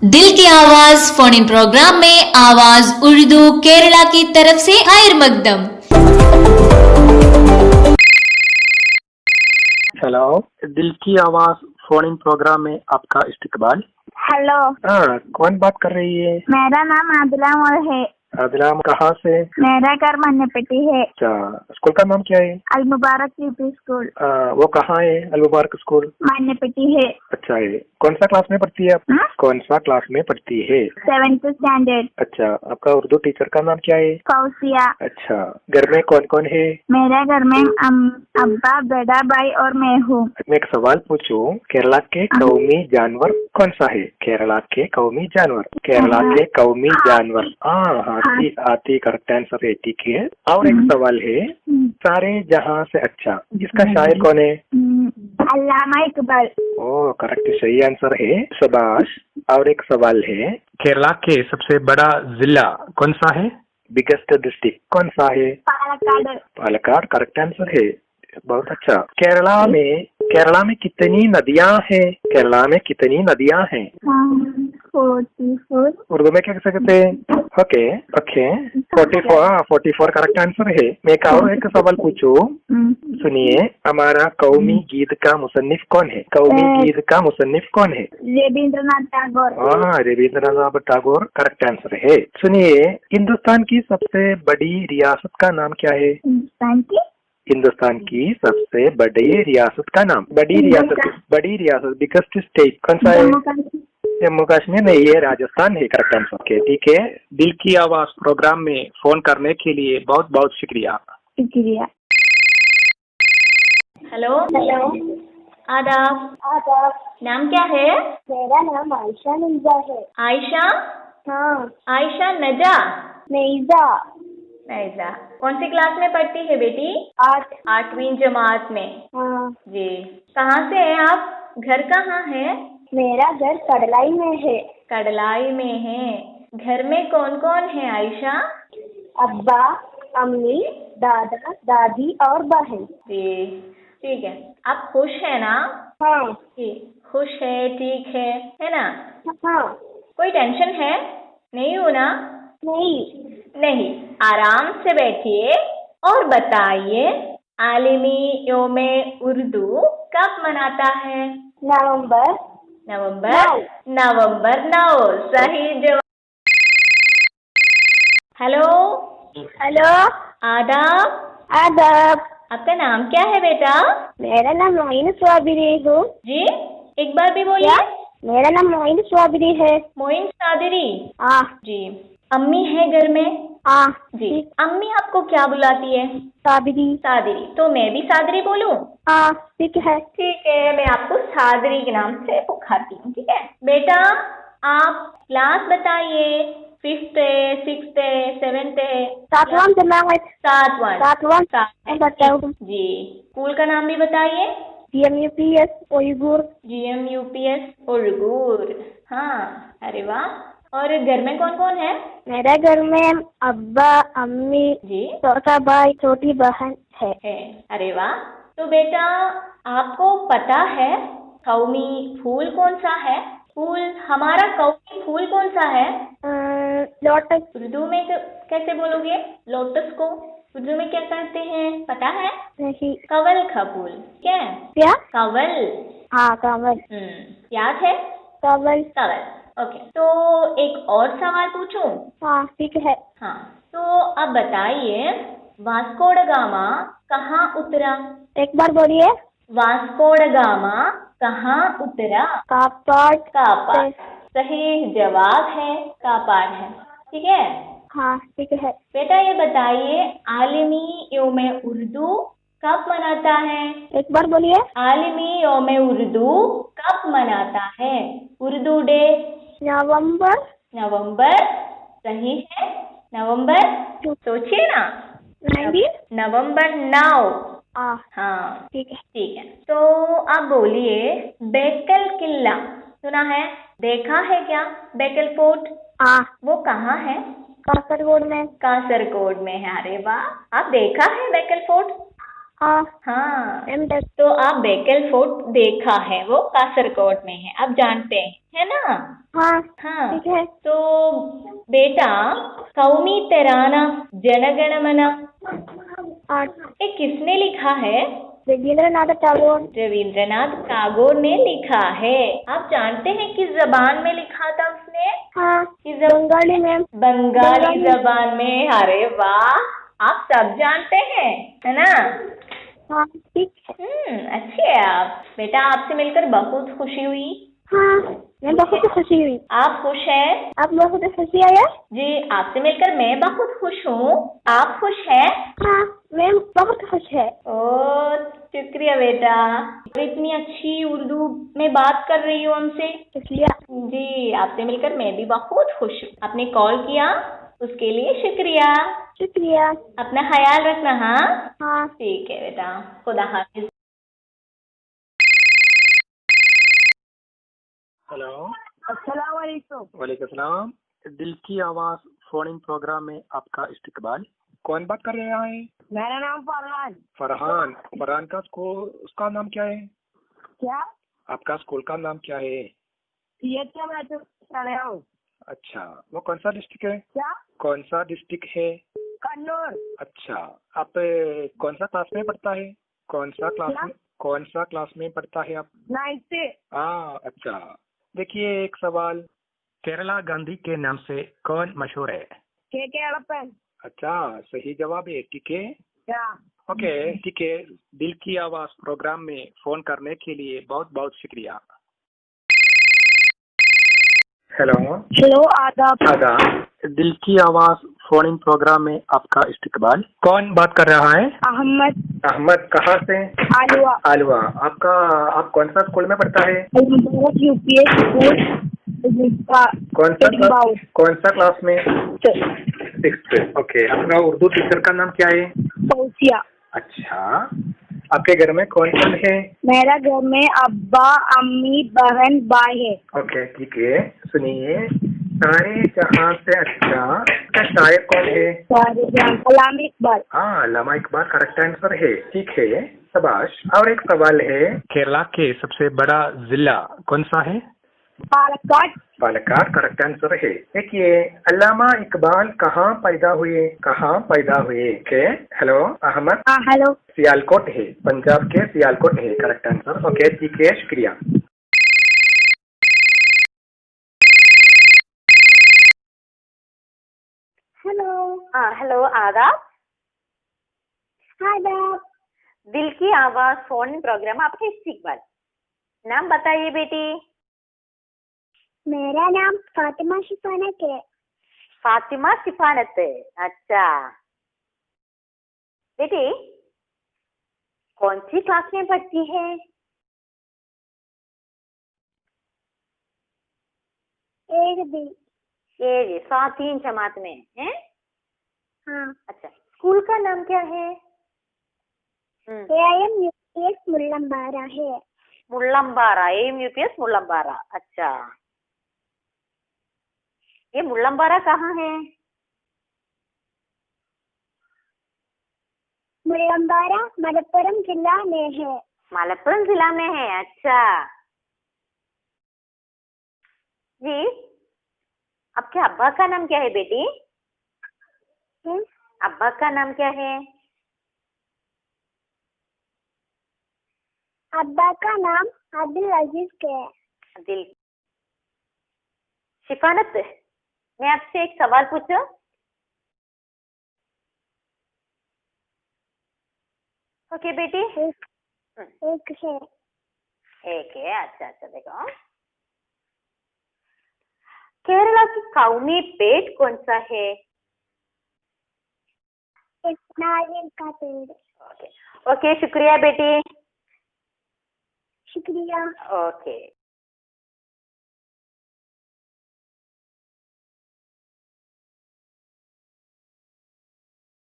दिल की आवाज फोन इन प्रोग्राम में आवाज उर्दू केरला की तरफ से खैर मकदम। हेलो, दिल की आवाज फोन इन प्रोग्राम में आपका इस्तकबाल। हेलो। हाँ, कौन बात कर रही है? मेरा नाम आदिला मोर है। आदिला, कहाँ से? मेरा घर मन्नपेटी है। अच्छा, स्कूल का नाम क्या है? अल मुबारक यूपी स्कूल। वो कहाँ है अल मुबारक स्कूल? मन्नपेटी है। अच्छा है। कौन सा क्लास में पढ़ती है आप? कौन सा क्लास में पढ़ती है? 7th standard. अच्छा, आपका उर्दू टीचर का नाम क्या है? कौसिया। अच्छा, घर में कौन कौन है? मेरे घर में अब्बा, बड़ा भाई और मैं हूँ। मैं एक सवाल पूछूं, केरला के कौमी जानवर कौन सा है? केरला के कौमी जानवर, केरला के कौमी जानवर। हाँ, हाथी। हाथी करेक्ट आंसर है, ठीक है। और एक सवाल है, सारे जहां से अच्छा, इसका शायर कौन है? अल्लामा इकबाल। ओ, करेक्ट, सही आंसर है, शाबाश। और एक सवाल है, केरला के सबसे बड़ा जिला कौन सा है? बिगेस्ट डिस्ट्रिक्ट कौन सा है? पालक्काड। पालक्काड, करेक्ट आंसर है, बहुत अच्छा। केरला में कितनी नदियां हैं? केरला में कितनी नदियां हैं? 44। उर्दू में क्या कह सकते हैं? ओके ओके, 44 करेक्ट आंसर है। मैं एक सवाल पूछूं, सुनिए, हमारा कौमी गीत का मुसन्निफ कौन है? कौमी गीत का मुसन्निफ कौन है? रविंद्रनाथ टैगोर। हाँ, रविंद्रनाथ टैगोर, करेक्ट आंसर है। सुनिए, हिंदुस्तान की सबसे बड़ी रियासत का नाम क्या है? हिंदुस्तान की सबसे बड़ी रियासत का नाम, बड़ी रियासत बिगेस्ट स्टेट कौन सा है? जम्मू कश्मीर नहीं है, राजस्थान है, करेक्ट आंसर के। ठीक है, दिल की आवाज प्रोग्राम में फोन करने के लिए बहुत बहुत शुक्रिया। शुक्रिया। हेलो। आदाब। नाम क्या है? मेरा नाम आयशा मिर्जा है। आयशा? हाँ। आयशा नजा? नईजा। नैजा। कौन सी क्लास में पढ़ती है बेटी? 8वीं जमात में। हाँ। जी। कहाँ से हैं आप? घर कहाँ है? मेरा घर कड़लाई में है। कड़लाई में है। घर में कौन कौन है आयशा? अब्बा, अम्मी, दादा, दादी और बहन। जी, ठीक है। आप खुश है ना? हाँ। जी, खुश है, ठीक है ना? हाँ। कोई टेंशन है? नहीं हो ना? नहीं, आराम से बैठिए और बताइए, आलमी योमे उर्दू कब मनाता है? नवंबर 9। सही जवाब। हेलो। आदाब। आपका नाम क्या है बेटा? मेरा नाम मोइन स्वाबिरी है। जी, एक बार भी बोलिए। मेरा नाम मोइन स्वाबिरी है। मोइन सादरी। हाँ जी। अम्मी है घर में? हाँ जी। अम्मी आपको क्या बुलाती है? सादरी। तो मैं भी सादरी बोलूं? हाँ ठीक है। मैं आपको सादरी के नाम से पुकारती हूँ, ठीक है बेटा? आप क्लास बताइए, 5th है, 6th है, 7th है? 7वां। जी। स्कूल का नाम भी बताइए। GMUPS Uyghur. GMUPS Uyghur. हाँ, अरे वाह। और घर में कौन कौन है? मेरे घर में अब्बा, अम्मी जी, छोटा भाई, छोटी बहन है। अरे वाह। तो बेटा, आपको पता है कौमी फूल कौन सा है? हमारा कौमी फूल कौन सा है? लोटस। उर्दू में कैसे बोलोगे लोटस को? उर्दू में क्या कहते हैं पता है? नहीं। कवल का फूल। क्या? कवल। हाँ, कवल। याद है? कवल। ओके। तो एक और सवाल पूछूं? हाँ ठीक है। हाँ, तो अब बताइए, वास्को ड गामा कहाँ उतरा? एक बार बोलिए। वास्को ड गामा कहाँ उतरा? कापाड। सही जवाब है, कापाड है, ठीक है। हाँ ठीक है। बेटा ये बताइए, आलमी योमे उर्दू कब मनाता है? एक बार बोलिए। आलमी योमे उर्दू कब मनाता है? उर्दू डे। नवंबर। सही है, नवंबर। सोचिए ना। नवंबर 9। हाँ ठीक है। तो आप बोलिए, बेकल किला सुना है, देखा है क्या? बेकल फोर्ट। हाँ। वो कहाँ है? कासरगोड में है। अरे वाह, आप देखा है बेकल फोर्ट? हाँ, तो आप बेकल फोर्ट देखा है, वो कासरगोड में है, आप जानते हैं, है ना? हाँ, ठीक है। तो बेटा, कौमी तराना जनगणमना ये किसने लिखा है? रविंद्रनाथ टैगोर। रविंद्रनाथ टैगोर ने लिखा है। आप जानते हैं किस जबान में लिखा था उसने? बंगाली में। बंगाली जबान में। अरे वाह, आप सब जानते हैं, है ना? ठीक अच्छी है आप। बेटा, आपसे मिलकर बहुत खुशी हुई। मैं बहुत खुशी हुई। आप खुश हैं? आप बहुत खुशी आया? जी, आपसे मिलकर मैं बहुत खुश हूँ। आप खुश हैं? मैं बहुत खुश है। ओ, शुक्रिया बेटा, इतनी अच्छी उर्दू में बात कर रही हो हमसे। शुक्रिया। जी, आपसे मिलकर मैं भी बहुत खुश हूँ। आपने कॉल किया उसके लिए शुक्रिया। शुक्रिया। अपना ख्याल रखना। हाँ। ठीक है बेटा, खुदा हाफिज। हेलो। अस्सलाम वालेकुम। वालेकुम सलाम। दिल की आवाज फोन इन प्रोग्राम में आपका इस्तकबाल। कौन बात कर रहा है? मेरा नाम फरहान। फरहान। फरहान का स्कूल, उसका नाम क्या है? क्या? आपका स्कूल का नाम क्या है? ये क्या मैं तो रहा हूँ। अच्छा, वो कौन सा डिस्ट्रिक्ट है? क्या? कौन सा डिस्ट्रिक्ट है? कन्नौर। अच्छा, आप कौन सा क्लास में पढ़ता है? कौन सा क्लास में पढ़ता है आप? 9th से। हाँ, अच्छा। देखिए, एक सवाल, केरला गांधी के नाम से कौन मशहूर है? के अड़पन। अच्छा, सही जवाब है। ठीक है, क्या? ओके, ठीक है। दिल की आवाज प्रोग्राम में फोन करने के लिए बहुत बहुत शुक्रिया। हेलो, आदाब। दिल की आवाज फोन इन प्रोग्राम में आपका इस्तकबाल। कौन बात कर रहा है? अहमद। कहाँ से? आलुआ। आप कौन सा स्कूल में पढ़ता है? UPS school. कौन सा क्लास में? 6th। ओके, अपना उर्दू टीचर का नाम क्या है? फौजिया। अच्छा, आपके घर में कौन कौन है? मेरा घर में अब्बा, अम्मी, बहन, भाई है। ओके, ठीक है। सुनिए, सारे जहां से अच्छा का शायर कौन है? अल्लामा इकबाल। हाँ, अल्लामा इकबाल करेक्ट आंसर है। ठीक है, शाबाश। और एक सवाल है, केरला के सबसे बड़ा जिला कौन सा है? पालक्काड करेक्ट आंसर है। देखिए, अल्लामा इकबाल कहाँ पैदा हुए? Okay, hello Ahmed. Hello. Sialkot है, पंजाब के सियालकोट है करेक्ट आंसर। ओके, ठीक है, शुक्रिया। हेलो, आदाब। आदाब। दिल की आवाज फोन प्रोग्राम, आपका इस्तकबाल। नाम बताइए बेटी। मेरा नाम फातिमा शिफानत है। फातिमा सिफानत। अच्छा बेटी, कौन सी क्लास में पढ़ती है? 1B। 3 जमात में है। हाँ। अच्छा, स्कूल का नाम क्या है? AIM UPS मुल्लम्बारा है। मुल्लम्बारा, AIM UPS मुल्लम्बारा। अच्छा, ये मुल्लम्बारा कहाँ है? मुल्लम्बारा मलप्पुरम जिला में है। मलप्पुरम जिला में है। अच्छा जी, आपके अब्बा का नाम क्या है बेटी? अब्बा का नाम क्या है? अब्बा का नाम अब्दुल अजीज है। दिल। शिफानत, मैं आपसे एक सवाल पूछूं? ओके बेटी। एक है। अच्छा, देखो, केरला की कौमी पेड़ कौन सा है? एक नारियल का पेड़। ओके, शुक्रिया बेटी। शुक्रिया। ओके।